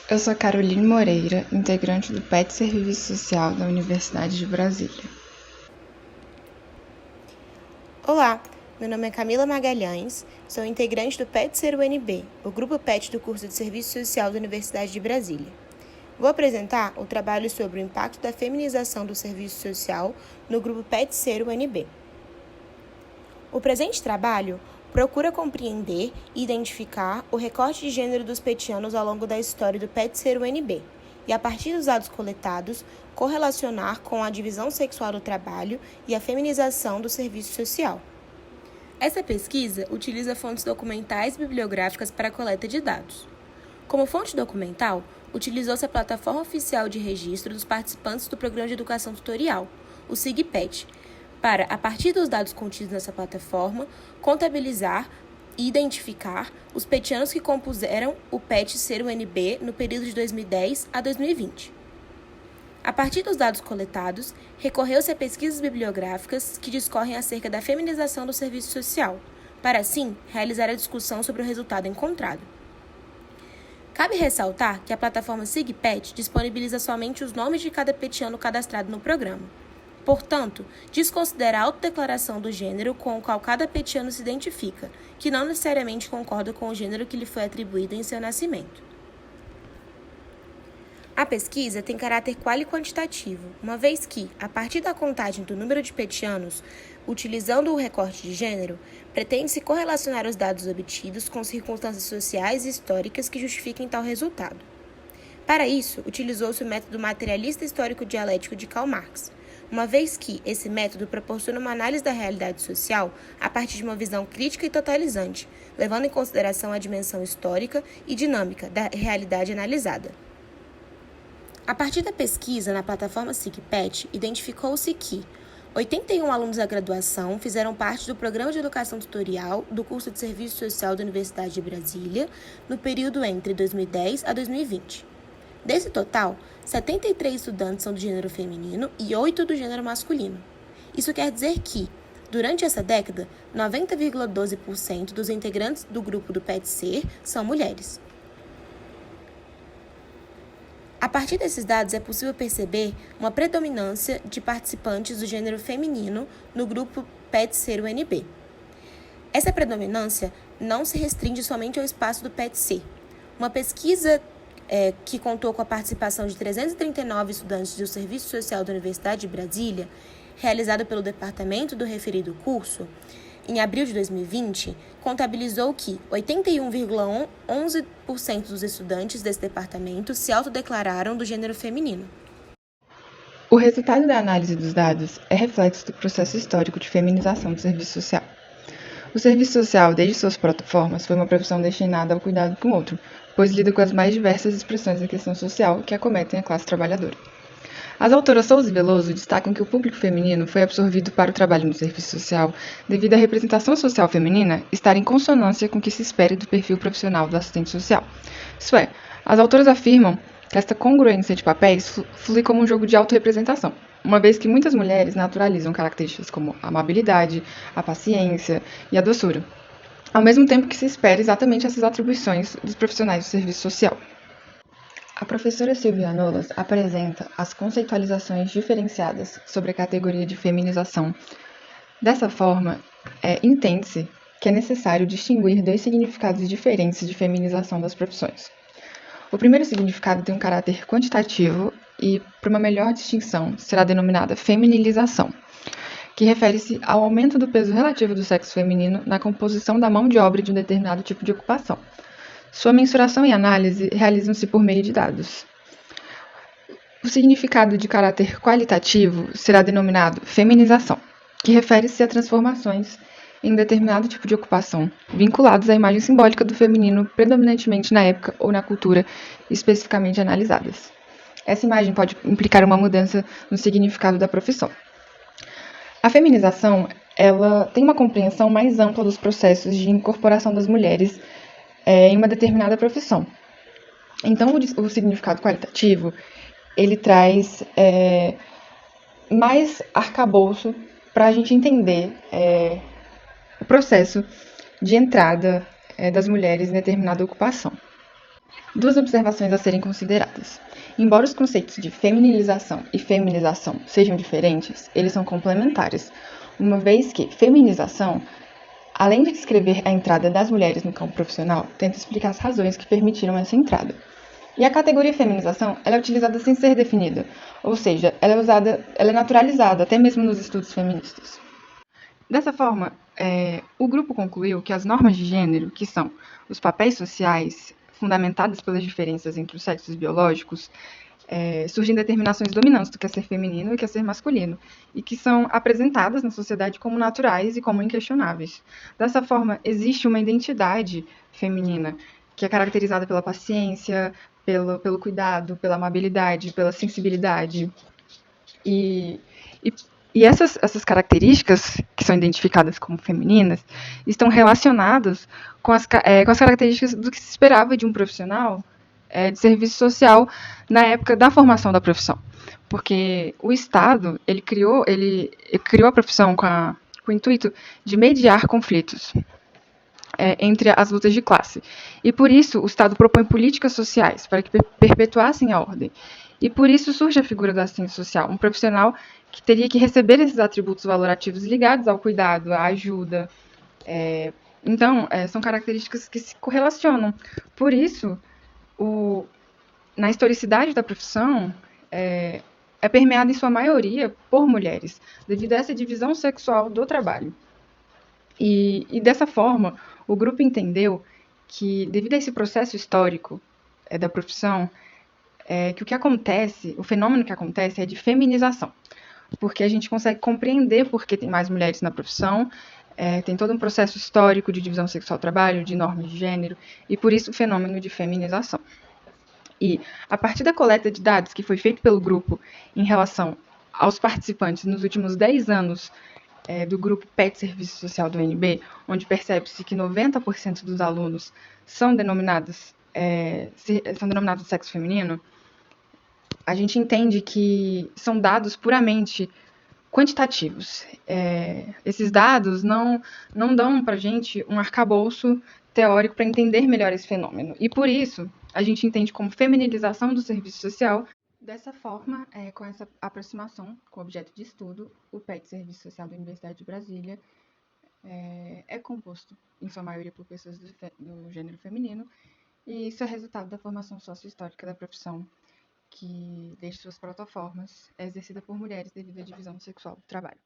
Eu sou Caroline Moreira, integrante do PET Serviço Social da Universidade de Brasília. Olá, meu nome é Camila Magalhães, sou integrante do PET Ser UNB, o grupo PET do curso de Serviço Social da Universidade de Brasília. Vou apresentar o trabalho sobre o impacto da feminização do serviço social no grupo PET Ser UNB. O presente trabalho procura compreender e identificar o recorte de gênero dos petianos ao longo da história do PET Ser UNB e, a partir dos dados coletados, correlacionar com a divisão sexual do trabalho e a feminização do serviço social. Essa pesquisa utiliza fontes documentais e bibliográficas para a coleta de dados. Como fonte documental, utilizou-se a plataforma oficial de registro dos participantes do Programa de Educação Tutorial, o SIGPET, para, a partir dos dados contidos nessa plataforma, contabilizar e identificar os petianos que compuseram o PET Ser UNB no período de 2010 a 2020. A partir dos dados coletados, recorreu-se a pesquisas bibliográficas que discorrem acerca da feminização do serviço social, para, assim, realizar a discussão sobre o resultado encontrado. Cabe ressaltar que a plataforma SIGPET disponibiliza somente os nomes de cada petiano cadastrado no programa. Portanto, desconsidera a autodeclaração do gênero com o qual cada petiano se identifica, que não necessariamente concorda com o gênero que lhe foi atribuído em seu nascimento. A pesquisa tem caráter quali quantitativo, uma vez que, a partir da contagem do número de petianos, utilizando o recorte de gênero, pretende-se correlacionar os dados obtidos com circunstâncias sociais e históricas que justifiquem tal resultado. Para isso, utilizou-se o método materialista histórico-dialético de Karl Marx, uma vez que esse método proporciona uma análise da realidade social a partir de uma visão crítica e totalizante, levando em consideração a dimensão histórica e dinâmica da realidade analisada. A partir da pesquisa na plataforma SIGPET, identificou-se que 81 alunos da graduação fizeram parte do Programa de Educação Tutorial do curso de Serviço Social da Universidade de Brasília no período entre 2010 a 2020. Desse total, 73 estudantes são do gênero feminino e 8 do gênero masculino. Isso quer dizer que, durante essa década, 90,12% dos integrantes do grupo do PET-SER são mulheres. A partir desses dados, é possível perceber uma predominância de participantes do gênero feminino no grupo PET-SER UNB. Essa predominância não se restringe somente ao espaço do PET-SER. Uma pesquisa que contou com a participação de 339 estudantes do Serviço Social da Universidade de Brasília, realizada pelo departamento do referido curso, em abril de 2020, contabilizou que 81,11% dos estudantes desse departamento se autodeclararam do gênero feminino. O resultado da análise dos dados é reflexo do processo histórico de feminização do serviço social. O serviço social, desde suas protoformas, foi uma profissão destinada ao cuidado com o outro, pois lida com as mais diversas expressões da questão social que acometem a classe trabalhadora. As autoras Souza e Veloso destacam que o público feminino foi absorvido para o trabalho no serviço social devido à representação social feminina estar em consonância com o que se espera do perfil profissional do assistente social. Isso é, as autoras afirmam que esta congruência de papéis flui como um jogo de autorrepresentação, uma vez que muitas mulheres naturalizam características como a amabilidade, a paciência e a doçura, ao mesmo tempo que se espera exatamente essas atribuições dos profissionais do serviço social. A professora Silvia Nolas apresenta as conceitualizações diferenciadas sobre a categoria de feminização. Dessa forma, entende-se que é necessário distinguir dois significados diferentes de feminização das profissões. O primeiro significado tem um caráter quantitativo e, para uma melhor distinção, será denominada feminilização, que refere-se ao aumento do peso relativo do sexo feminino na composição da mão de obra de um determinado tipo de ocupação. Sua mensuração e análise realizam-se por meio de dados. O significado de caráter qualitativo será denominado feminização, que refere-se a transformações em um determinado tipo de ocupação, vinculados à imagem simbólica do feminino predominantemente na época ou na cultura especificamente analisadas. Essa imagem pode implicar uma mudança no significado da profissão. A feminização, ela tem uma compreensão mais ampla dos processos de incorporação das mulheres em uma determinada profissão. Então, o significado qualitativo, ele traz mais arcabouço para a gente entender o processo de entrada das mulheres em determinada ocupação. Duas observações a serem consideradas. Embora os conceitos de feminilização e feminização sejam diferentes, eles são complementares, uma vez que feminização, além de descrever a entrada das mulheres no campo profissional, tenta explicar as razões que permitiram essa entrada. E a categoria feminização, ela é utilizada sem ser definida, ou seja, ela é naturalizada até mesmo nos estudos feministas. Dessa forma, o grupo concluiu que as normas de gênero, que são os papéis sociais fundamentados pelas diferenças entre os sexos biológicos, surgem determinações dominantes do que é ser feminino e o que é ser masculino, e que são apresentadas na sociedade como naturais e como inquestionáveis. Dessa forma, existe uma identidade feminina, que é caracterizada pela paciência, pelo cuidado, pela amabilidade, pela sensibilidade. E, e, e essas características, que são identificadas como femininas, estão relacionadas com as características do que se esperava de um profissional de serviço social na época da formação da profissão. Porque o Estado, ele criou a profissão com o intuito de mediar conflitos entre as lutas de classe. E por isso o Estado propõe políticas sociais para que perpetuassem a ordem. E por isso surge a figura do assistente social, um profissional que teria que receber esses atributos valorativos ligados ao cuidado, à ajuda. Então, são características que se correlacionam. Por isso, na historicidade da profissão, é permeada em sua maioria por mulheres, devido a essa divisão sexual do trabalho. E dessa forma, o grupo entendeu que, devido a esse processo histórico da profissão, que o fenômeno que acontece é de feminização, porque a gente consegue compreender por que tem mais mulheres na profissão, tem todo um processo histórico de divisão sexual do trabalho, de normas de gênero, e por isso o fenômeno de feminização. E, a partir da coleta de dados que foi feito pelo grupo em relação aos participantes nos últimos 10 anos do grupo PET Serviço Social do UNB, onde percebe-se que 90% dos alunos são denominados de sexo feminino, a gente entende que são dados puramente quantitativos. Esses dados não dão para a gente um arcabouço teórico para entender melhor esse fenômeno. E por isso, a gente entende como feminilização do serviço social. Dessa forma, com essa aproximação com o objeto de estudo, o PET Serviço Social da Universidade de Brasília é composto, em sua maioria, por pessoas do gênero feminino, e isso é resultado da formação sócio-histórica da profissão, que, desde suas protoformas, é exercida por mulheres devido à divisão sexual do trabalho.